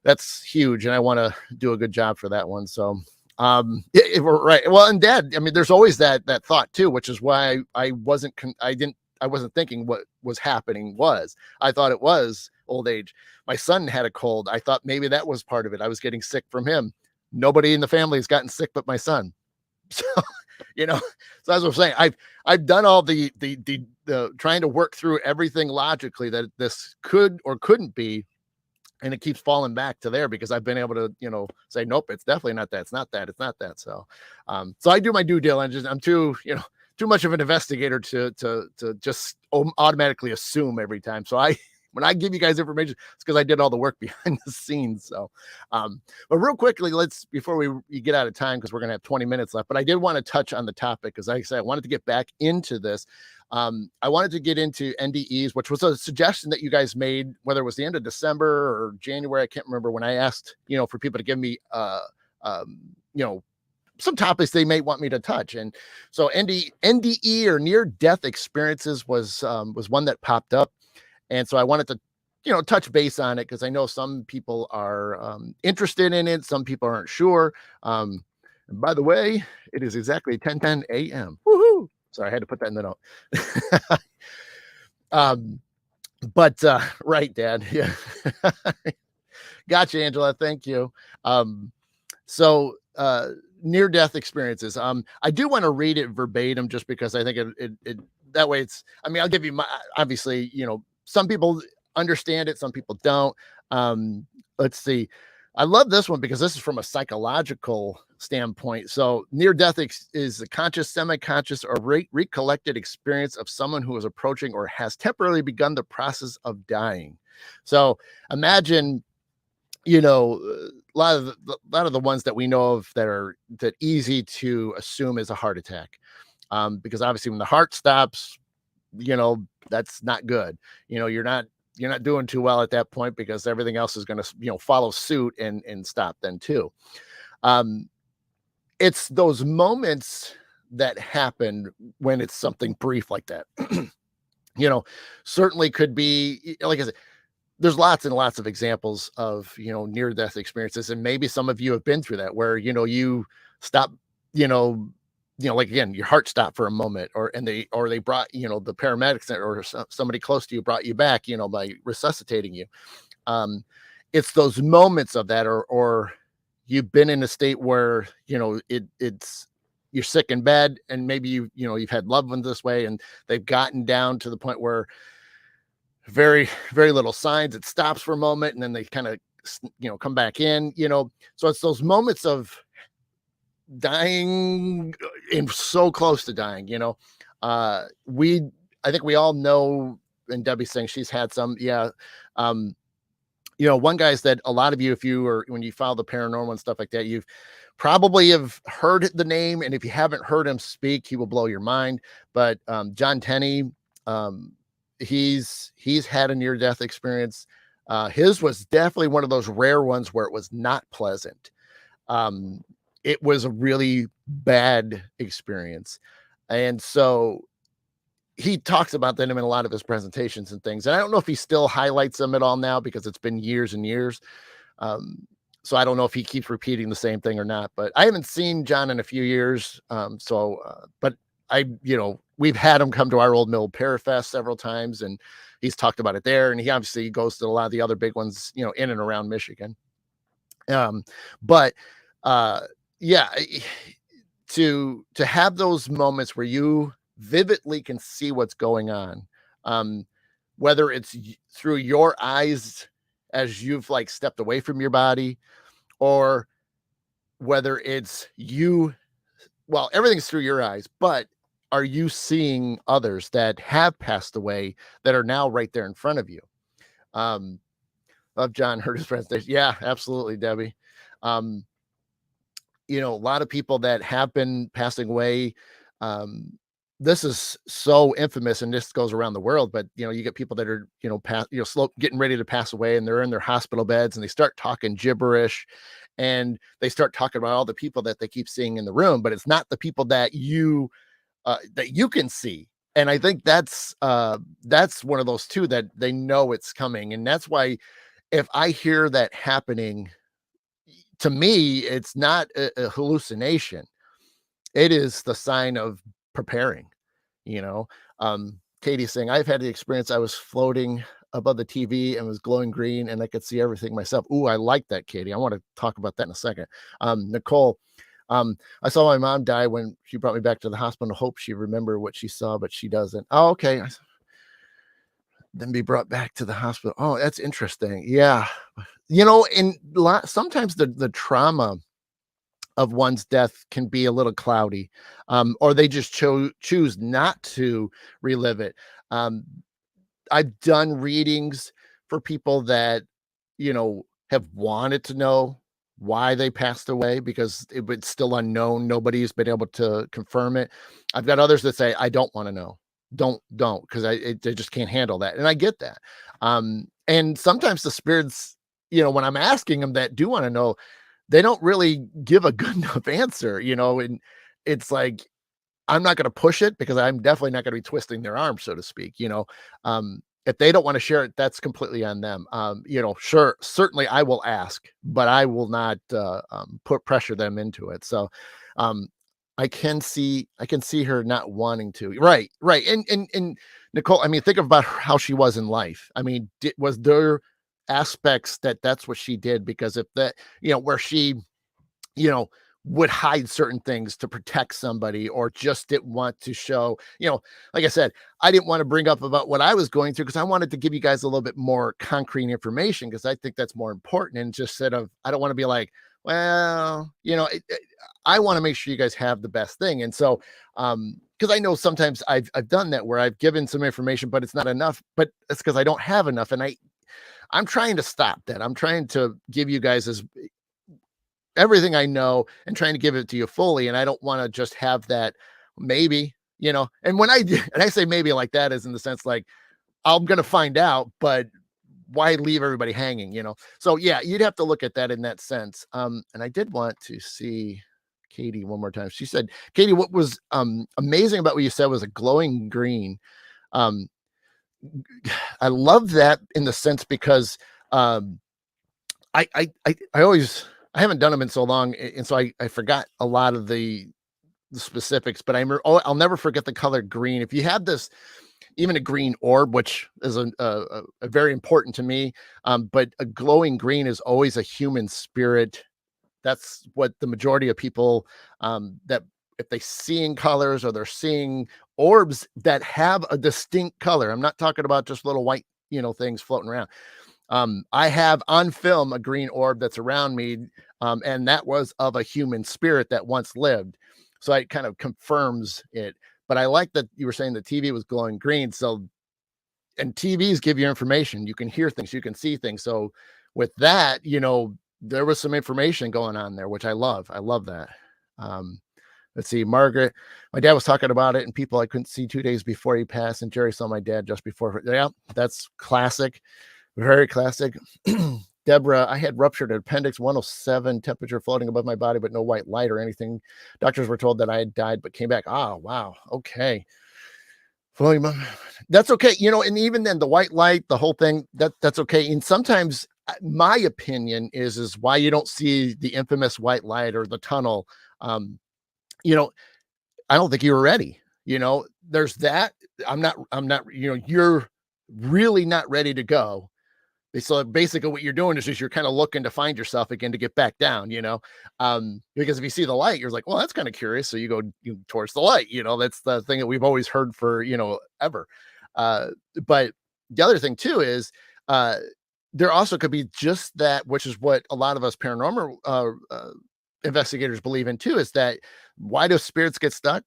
that's huge, and I want to do a good job for that one. So right. Well, and Dad, I mean, there's always that thought too, which is why I wasn't thinking what was happening I thought it was old age. My son had a cold. I thought maybe that was part of it. I was getting sick from him. Nobody in the family has gotten sick but my son. So, so as I'm saying, I've done all the trying to work through everything logically that this could or couldn't be. And it keeps falling back to there because I've been able to, say, nope, it's definitely not that. It's not that. It's not that. So, so I do my due diligence. I'm too much of an investigator to just automatically assume every time. So when I give you guys information, it's because I did all the work behind the scenes. So, but real quickly, before we get out of time, because we're going to have 20 minutes left, but I did want to touch on the topic because like I said, I wanted to get back into this. I wanted to get into NDEs, which was a suggestion that you guys made, whether it was the end of December or January. I can't remember, when I asked, for people to give me, some topics they may want me to touch. And so NDE or near death experiences was one that popped up. And so I wanted to, touch base on it because I know some people are interested in it. Some people aren't sure. And by the way, it is exactly 10:10 a.m. Woohoo! Sorry, I had to put that in the note. But right, Dad. Yeah. Gotcha, Angela. Thank you. So near-death experiences. I do want to read it verbatim just because I think it that way it's, I mean, I'll give you my, obviously, some people understand it, some people don't. Let's see. I love this one because this is from a psychological standpoint. So near death is the conscious, semi-conscious, or recollected experience of someone who is approaching or has temporarily begun the process of dying. So imagine, a lot of the ones that we know of that easy to assume is a heart attack, because obviously when the heart stops, that's not good. You're not doing too well at that point, because everything else is going to follow suit and stop then too. Um, it's those moments that happen when it's something brief like that. you know Certainly could be, like I said, there's lots and lots of examples of near death experiences, and maybe some of you have been through that, where you stop, you know like, again, your heart stopped for a moment, or they brought, the paramedics, or somebody close to you brought you back, by resuscitating you. um it's those moments of that, or you've been in a state where it's you're sick in bed, and maybe you've had loved ones this way, and they've gotten down to the point where very, very little signs. It stops for a moment, and then they kind of come back in. So it's those moments of dying, and so close to dying. We I think we all know, and Debbie's saying she's had some. Yeah. um One guy's that a lot of you, if you or when you follow the paranormal and stuff like that, you've probably have heard the name, and if you haven't heard him speak, he will blow your mind. But John Tenney, um he's had a near death experience. His was definitely one of those rare ones where it was not pleasant. um it was a really bad experience, and so he talks about them in a lot of his presentations and things. And I don't know if he still highlights them at all now, because it's been years and years. Um, so I don't know if he keeps repeating the same thing or not. But I haven't seen John in a few years. But we've had him come to our Old Mill Parafest several times, and he's talked about it there. And he obviously goes to a lot of the other big ones, in and around Michigan. Um, but uh, yeah, to have those moments where you vividly can see what's going on, um, whether it's through your eyes as you've like stepped away from your body, or whether it's you, well, everything's through your eyes, but are you seeing others that have passed away that are now right there in front of you? Um, of John heard his friends. Yeah, absolutely, Debbie. Um, a lot of people that have been passing away. Um, this is so infamous, and this goes around the world. But you get people that are getting ready to pass away, and they're in their hospital beds, and they start talking gibberish, and they start talking about all the people that they keep seeing in the room, but it's not the people that you can see. And I think that's one of those too, that they know it's coming, and that's why if I hear that happening, to me, it's not a hallucination. It is the sign of preparing, you know. Katie's saying, I've had the experience. I was floating above the TV and was glowing green, and I could see everything myself. Ooh, I like that, Katie. I want to talk about that in a second. Nicole, I saw my mom die when she brought me back to the hospital. Hope she remember what she saw, but she doesn't. Oh, okay. Then be brought back to the hospital. Oh, that's interesting. Yeah. And sometimes the trauma of one's death can be a little cloudy, or they just choose not to relive it. Um, I've done readings for people that, have wanted to know why they passed away, because it's still unknown. Nobody's been able to confirm it. I've got others that say, I don't want to know. Don't, because they just can't handle that. And I get that. And sometimes the spirits, when I'm asking them that do want to know, they don't really give a good enough answer, and it's like, I'm not going to push it, because I'm definitely not going to be twisting their arm, so to speak. If they don't want to share it, that's completely on them. Sure, certainly I will ask, but I will not put pressure them into it. So, um, I can see her not wanting to. Right, right. And Nicole, I mean, think about how she was in life. I mean, was there aspects that's what she did? Because if that, where she, you know, would hide certain things to protect somebody, or just didn't want to show, like I said, I didn't want to bring up about what I was going through because I wanted to give you guys a little bit more concrete information, because I think that's more important. And just said of, I don't want to be like, well, I want to make sure you guys have the best thing. And so, because I know sometimes I've done that where I've given some information, but it's not enough, but it's because I don't have enough. And I'm trying to stop that. I'm trying to give you guys everything I know and trying to give it to you fully. And I don't want to just have that maybe, and when I do, and I say maybe like that is in the sense like, I'm going to find out, but why leave everybody hanging, So yeah, you'd have to look at that in that sense. And I did want to see Katie one more time. She said, Katie, what was amazing about what you said was a glowing green. Um, I love that in the sense because I always, I haven't done them in so long, and so I forgot a lot of the specifics, but I'll never forget the color green. If you have this, even a green orb, which is a very important to me, but a glowing green is always a human spirit. That's what the majority of people, that if they seeing colors or they're seeing orbs that have a distinct color. I'm not talking about just little white, things floating around. I have on film a green orb that's around me, and that was of a human spirit that once lived. So it kind of confirms it. But I like that you were saying the TV was glowing green. So, and TVs give you information. You can hear things, you can see things. So with that, there was some information going on there, which I love. I love that. Let's see, Margaret, my dad was talking about it and people I couldn't see 2 days before he passed. And Jerry saw my dad just before. Yeah, that's classic. Very classic. Deborah, I had ruptured appendix, 107, temperature floating above my body, but no white light or anything. Doctors were told that I had died, but came back. Oh, wow. Okay. Floating above. That's okay. And even then the white light, the whole thing, that's okay. And sometimes my opinion is why you don't see the infamous white light or the tunnel. I don't think you were ready. There's that. I'm not, you're really not ready to go. So basically what you're doing is just, you're kind of looking to find yourself again to get back down, because if you see the light, you're like, well, that's kind of curious. So you go towards the light, that's the thing that we've always heard for, ever. But the other thing too is, there also could be just that, which is what a lot of us paranormal investigators believe in too, is that why do spirits get stuck?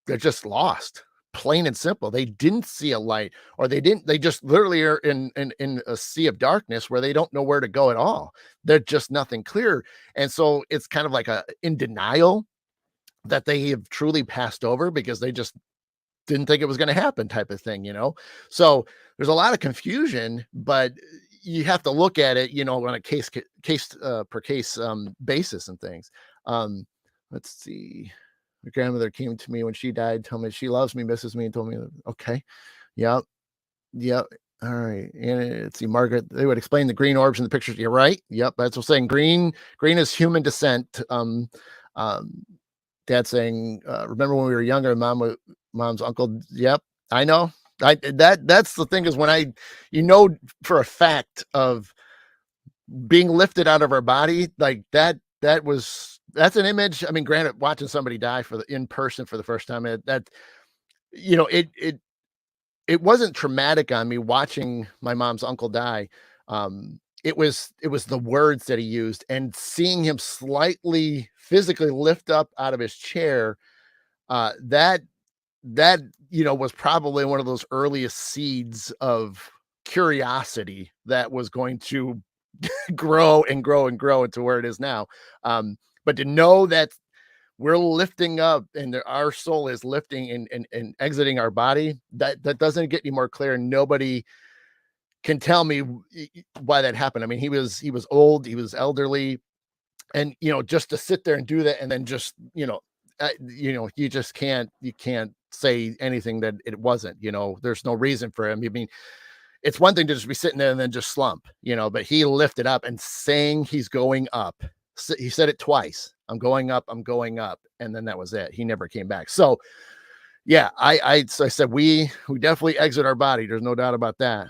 They're just lost. Plain and simple. They didn't see a light, or they just literally are in a sea of darkness where they don't know where to go at all. They're just nothing clear. And so it's kind of like in denial that they have truly passed over because they just didn't think it was going to happen type of thing, So there's a lot of confusion, but you have to look at it, on a case per case basis and things. Let's see. My grandmother came to me when she died, told me she loves me, misses me, and told me, okay. Yep. Yep. All right. And let's see, Margaret, they would explain the green orbs in the pictures. You're right. Yep. That's what I'm saying. Green is human descent. Dad saying, remember when we were younger, mom's uncle. Yep. I know. That's the thing, is when for a fact of being lifted out of our body, like that's an image. I mean, granted, watching somebody die in person for the first time, it wasn't traumatic on me watching my mom's uncle die. It was the words that he used, and seeing him slightly physically lift up out of his chair. That was probably one of those earliest seeds of curiosity that was going to grow and grow and grow into where it is now. But to know that we're lifting up and our soul is lifting and exiting our body, that doesn't get any more clear. Nobody can tell me why that happened. I mean, he was old, he was elderly, and just to sit there and do that, and then just you just can't say anything that it wasn't. There's no reason for him. I mean, it's one thing to just be sitting there and then just slump, but he lifted up and saying he's going up. He said it twice. I'm going up. And then that was it. He never came back. So yeah, I said, we definitely exit our body. There's no doubt about that.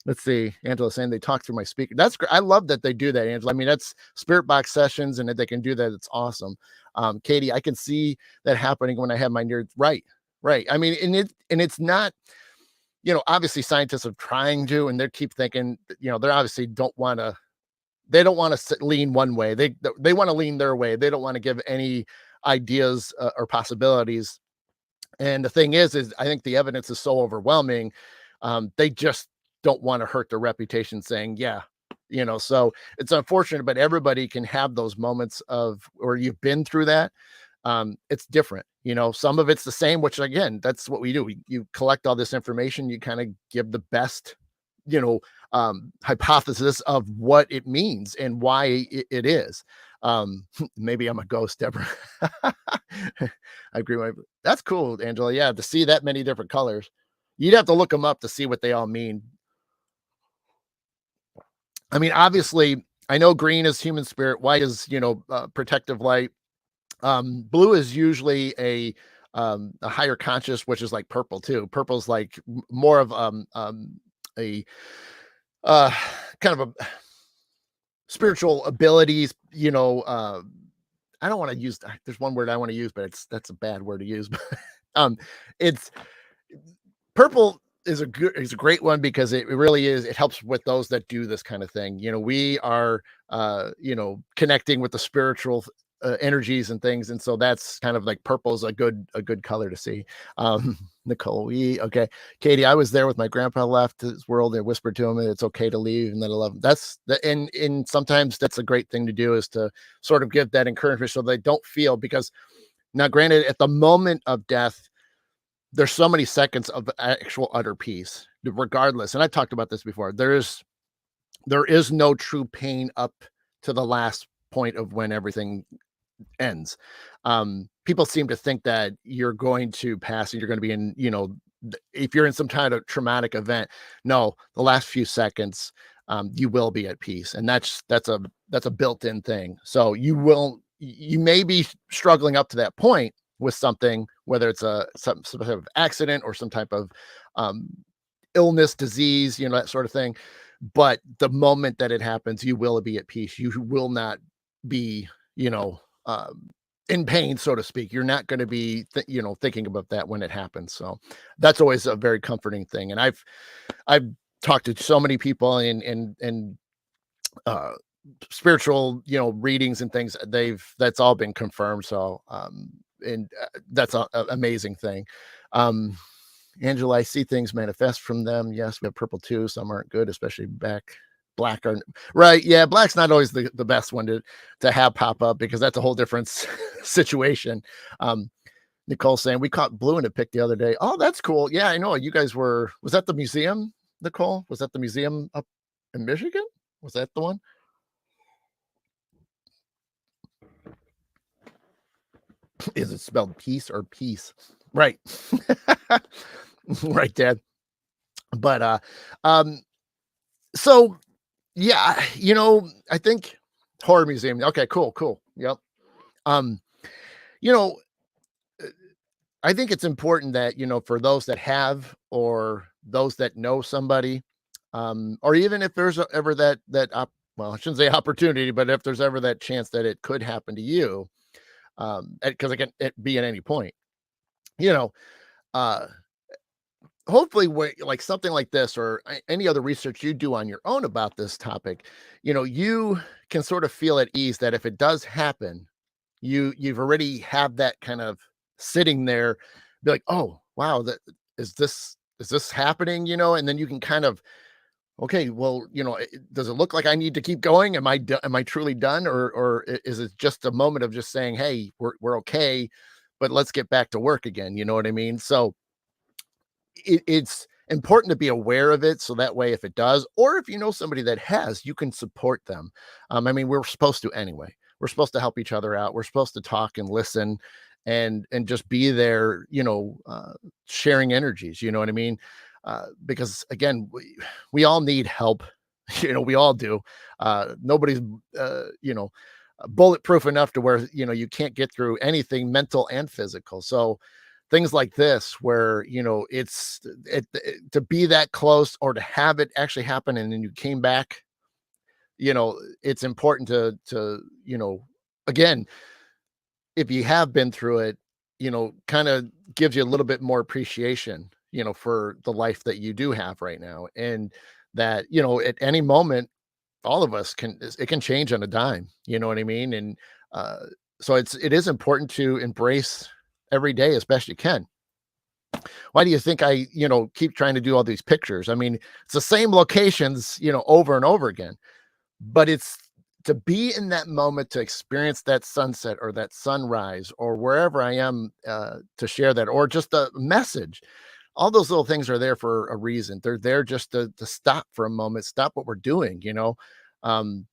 Let's see. Angela saying they talk through my speaker. That's great. I love that they do that, Angela. I mean, that's spirit box sessions, and that they can do that. It's awesome. Katie, I can see that happening when I have my near right. Right. I mean, and it's not, obviously scientists are trying to, and they keep thinking, they obviously they don't want to lean one way. They want to lean their way. They don't want to give any ideas or possibilities. And the thing is I think the evidence is so overwhelming. They just don't want to hurt their reputation saying, yeah, so it's unfortunate, but everybody can have those moments of, or you've been through that. It's different, some of it's the same, which again, that's what we do. You collect all this information, you kind of give the best, you know, hypothesis of what it means and why it is. Maybe I'm a ghost, Deborah. I agree with that's cool, Angela. Yeah, to see that many different colors. You'd have to look them up to see what they all mean. I mean, obviously, I know green is human spirit, white is, protective light. Blue is usually a higher conscious, which is like purple too. Purple's like more of a uh kind of a spiritual abilities, I don't want to use there's one word I want to use, but that's a bad word to use. But it's purple is a great one because it really is. It helps with those that do this kind of thing. We are connecting with the spiritual energies and things, and so that's kind of like purple is a good color to see. Nicole, okay. Katie, I was there with my grandpa left his world and whispered to him that it's okay to leave and then I love him. That's the and sometimes that's a great thing to do, is to sort of give that encouragement so they don't feel, because now granted at the moment of death there's so many seconds of actual utter peace regardless, and I talked about this before. There is no true pain up to the last point of when everything ends. People seem to think that you're going to pass and you're going to be in, if you're in some kind of traumatic event. No, the last few seconds, you will be at peace, and that's a built-in thing. So you may be struggling up to that point with something, whether it's some sort of accident or some type of illness, disease, that sort of thing. But the moment that it happens, you will be at peace. You will not be, in pain, so to speak. You're not going to be, thinking about that when it happens. So that's always a very comforting thing. And I've talked to so many people in uh, spiritual, readings and things. That's all been confirmed. So, and that's an amazing thing. Um, Angela, I see things manifest from them. Yes, we have purple too. Some aren't good, especially black are right. Yeah, black's not always the best one to have pop up, because that's a whole different situation. Nicole saying we caught blue in a pic the other day. Oh, that's cool. Yeah, I know. You guys was that the museum, Nicole? Was that the museum up in Michigan? Was that the one? Is it spelled peace or peace? Right. Right, Dad. But so yeah, I think horror museum. Okay, cool. Yep. Um, you know, uh, I think it's important that, for those that have, or those that know somebody, or even if there's ever well, I shouldn't say opportunity, but if there's ever that chance that it could happen to you, because it can be at any point, you know, uh, hopefully like something like this, or any other research you do on your own about this topic, you can sort of feel at ease that if it does happen, you've already have that kind of sitting there, be like, oh wow, that is this happening, and then you can kind of, okay, well, does it look like I need to keep going? Am I truly done, or is it just a moment of just saying, hey, we're okay, but let's get back to work again, you know what I mean? So it's important to be aware of it, so that way if it does, or if you know somebody that has, you can support them. I mean, we're supposed to anyway. We're supposed to help each other out. We're supposed to talk and listen, and just be there, sharing energies, you know what I mean? Because again, we all need help. We all do. Nobody's bulletproof enough to where you can't get through anything mental and physical. So things like this where, to be that close or to have it actually happen and then you came back, it's important to again, if you have been through it, kind of gives you a little bit more appreciation, for the life that you do have right now. And that, at any moment, all of us it can change on a dime. You know what I mean? And uh, so it is important to embrace every day as best you can. Why do you think I, keep trying to do all these pictures? I mean, it's the same locations, over and over again, but it's to be in that moment to experience that sunset or that sunrise or wherever I am, to share that, or just a message. All those little things are there for a reason. They're there just to stop for a moment, stop what we're doing. Um,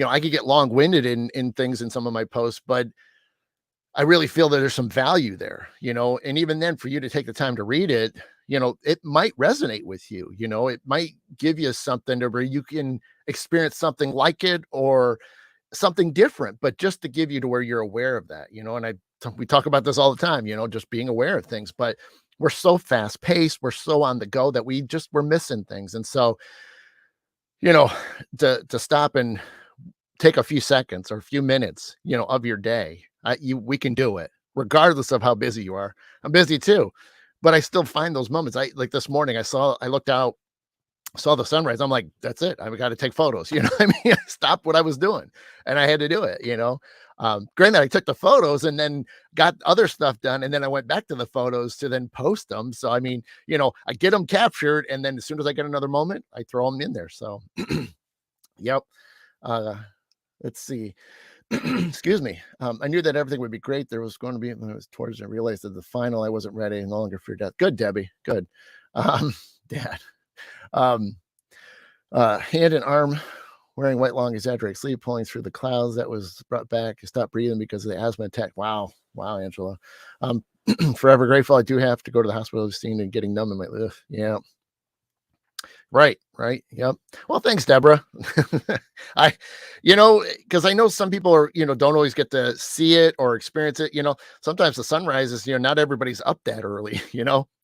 I could get long winded in things in some of my posts, but I really feel that there's some value there, and even then for you to take the time to read it, it might resonate with you, it might give you something to where you can experience something like it or something different, but just to give you to where you're aware of that, and we talk about this all the time, just being aware of things, but we're so fast paced, we're so on the go that we're missing things. And so, you know, to stop and take a few seconds or a few minutes, of your day. We can do it regardless of how busy you are. I'm busy too, but I still find those moments. I like this morning, I looked out, saw the sunrise. I'm like, that's it. I've got to take photos. You know what I mean? I stopped what I was doing and I had to do it. Granted, I took the photos and then got other stuff done. And then I went back to the photos to then post them. So, I mean, I get them captured. And then as soon as I get another moment, I throw them in there. So, yep. Uh, let's see. Excuse me. I knew that everything would be great. There was going to be, when it was towards, I realized that the final, I wasn't ready and no longer fear death. Good, Debbie. Good. Dad. Um, Hand and arm wearing white long exaggerated sleeve pulling through the clouds that was brought back. I stopped breathing because of the asthma attack. Wow. Wow, Angela. Forever grateful. I do have to go to the hospital scene and getting numb in my ugh. Yeah. Right. Yep. Well, thanks, Deborah. I, because I know some people are, don't always get to see it or experience it. Sometimes the sunrises, not everybody's up that early,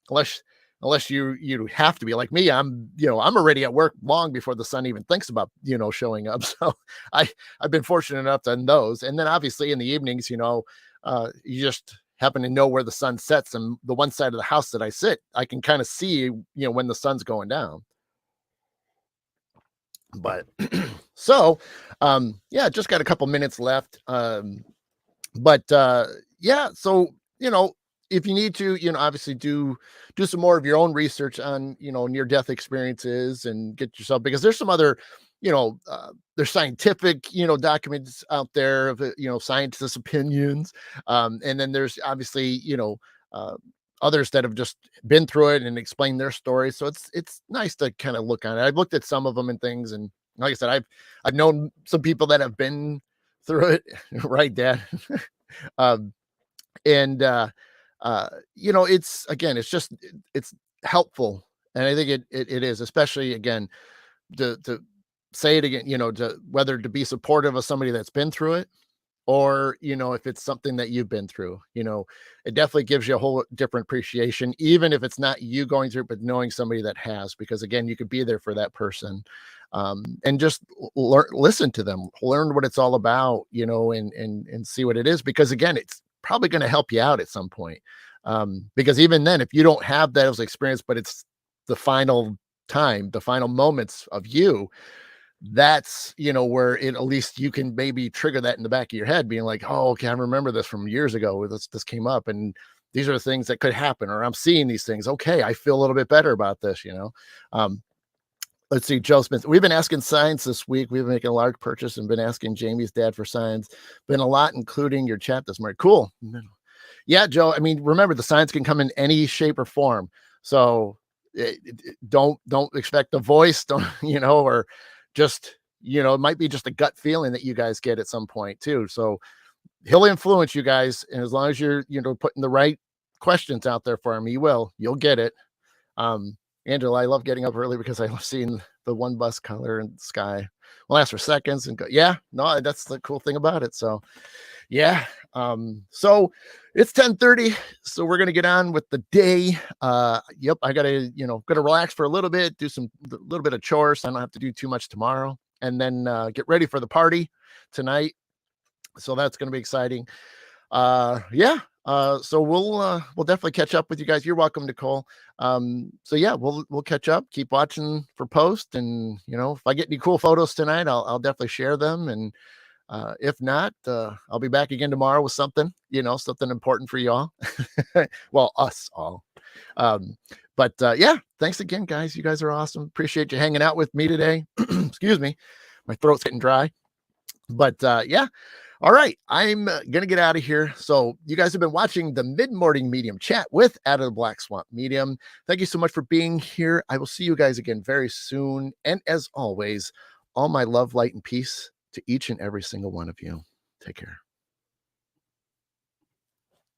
unless you have to be like me. I'm already at work long before the sun even thinks about, showing up. So I've been fortunate enough to those. And then obviously in the evenings, you just happen to know where the sun sets, and the one side of the house that I sit, I can kind of see, when the sun's going down. But so yeah, just got a couple minutes left. But yeah, so if you need to, obviously do some more of your own research on, near death experiences and get yourself, because there's some other, there's scientific, documents out there of, scientists' opinions. And then there's obviously, uh, others that have just been through it and explain their story. So it's nice to kind of look on it. I've looked at some of them and things, and like I said, I've known some people that have been through it, right, Dad? um, and it's again, it's helpful, and I think it is, especially again to say it again, to whether to be supportive of somebody that's been through it, or if it's something that you've been through, it definitely gives you a whole different appreciation, even if it's not you going through it, but knowing somebody that has, because again, you could be there for that person. And just listen to them, learn what it's all about, and see what it is, because again, it's probably going to help you out at some point. Because even then, if you don't have those experience, but it's the final time, the final moments of you, that's where it, at least you can maybe trigger that in the back of your head, being like, oh, okay, I remember this from years ago where this came up, and these are the things that could happen, or I'm seeing these things. Okay, I feel a little bit better about this. Let's see, Joe Smith. We've been asking signs this week. We've been making a large purchase and been asking Jamie's dad for signs. Been a lot, including your chat this morning. Cool. Yeah, Joe. I mean, remember, the signs can come in any shape or form. So don't expect a voice, don't, or just, it might be just a gut feeling that you guys get at some point too. So he'll influence you guys. And as long as you're, putting the right questions out there for him, you'll get it. Angela, I love getting up early because I love seeing the one bus color in the sky. Will last for seconds and go. Yeah, no, that's the cool thing about it. So Yeah. So it's 10:30, so we're gonna get on with the day. Yep, I gotta, gotta relax for a little bit, do some a little bit of chores. So I don't have to do too much tomorrow, and then get ready for the party tonight. So that's gonna be exciting. Yeah. So we'll definitely catch up with you guys. You're welcome, Nicole. So yeah, we'll catch up, keep watching for post, and if I get any cool photos tonight, I'll definitely share them. And if not, I'll be back again tomorrow with something, something important for y'all. Well, us all. Um, but yeah, thanks again, guys. You guys are awesome. Appreciate you hanging out with me today. Excuse me, my throat's getting dry. But yeah, all right. I'm going to get out of here. So, you guys have been watching the Mid Morning Medium Chat with Out of the Black Swamp Medium. Thank you so much for being here. I will see you guys again very soon. And as always, all my love, light, and peace to each and every single one of you. Take care.